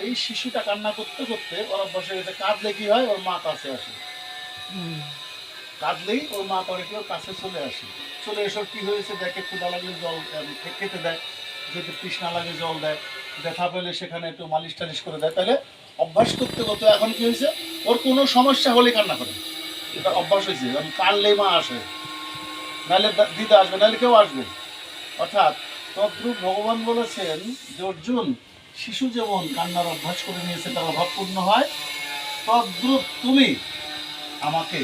এই শিশুটা কান্না করতে করতে ওর অভ্যাস হয়ে গেছে, কাঁদলে কি হয়, ওর মা কাছে আসে, কাঁদলেই ওর মা করে কি ওর কাছে চলে আসে, চলে এসে কি হয়েছে দেখে, ক্ষুধা লাগলে জল খেতে দেয়, যদি তৃষ্ণা লাগে জল দেয়, ব্যথা পেলে সেখানে একটু মালিশ টালিশ করে দেয়। তাহলে অভ্যাস করতে করতে এখন কি হয়েছে, ওর কোনো সমস্যা হলে কান্না করে, এটা অভ্যাস হয়েছে। কারণ কানলেই মা আসে, নাহলে দিদা আসবে, নাহলে কেউ আসবে। অর্থাৎ তদ্রূপ ভগবান বলেছেন যে অর্জুন, শিশু যেমন কান্নার অভ্যাস করে নিয়েছে তার অভাব পূর্ণ হয়, তদ্রূপ তুমি আমাকে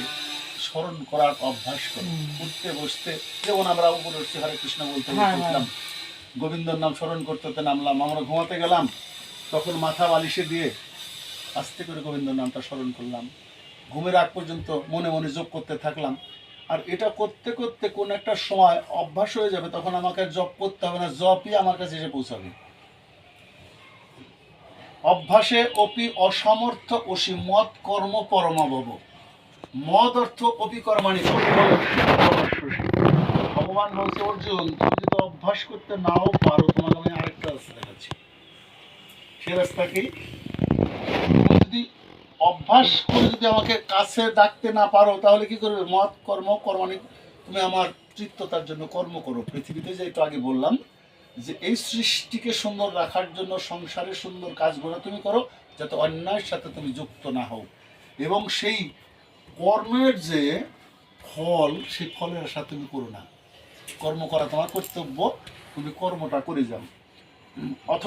স্মরণ করার অভ্যাস করো। উঠতে বসতে যেমন আমরা উপরে উঠছি হরে কৃষ্ণ বলতে উঠলাম, গোবিন্দর নাম স্মরণ করতে নামলাম, আমরা ঘুমাতে গেলাম তখন মাথা বালিশে দিয়ে আস্তে করে গোবিন্দর নামটা স্মরণ করলাম, ঘুমের আগ পর্যন্ত মনে মনে যোগ করতে থাকলাম। আর এটা করতে করতে কোন একটা সময় অভ্যাস হয়ে যাবে, তখন আমাকে জপ করতে হবে না, জপই আমার কাছে এসে পৌঁছাবে। অভ্যাসে অপি অসমর্থ অসি মত কর্ম পরমাবব। মদ অর্থ অপি কর্মাণি, ভগবান বলছে অর্জুন তুমি যদি অভ্যাস করতে নাও পারো, তোমাকে আমি আরেকটা রাস্তা দেখাচ্ছি। সে রাস্তা কি, তুমি যদি অভ্যাস করে যদি আমাকে কাছে ডাকতে না পারো তাহলে কি করবে, মত কর্ম কর্মাণি, তুমি আমার চিত্ততার জন্য কর্ম করো। পৃথিবীতে যে একটু আগে বললাম যে এই সৃষ্টিকে সুন্দর রাখার জন্য সংসারে সুন্দর কাজগুলো তুমি করো, যাতে অন্যায়ের সাথে তুমি যুক্ত না হও, এবং সেই কর্মের যে ফল, সেই ফলের আশা তুমি করো না। কর্ম করা তোমার কর্তব্য, তুমি কর্মটা করে যাও। অথচ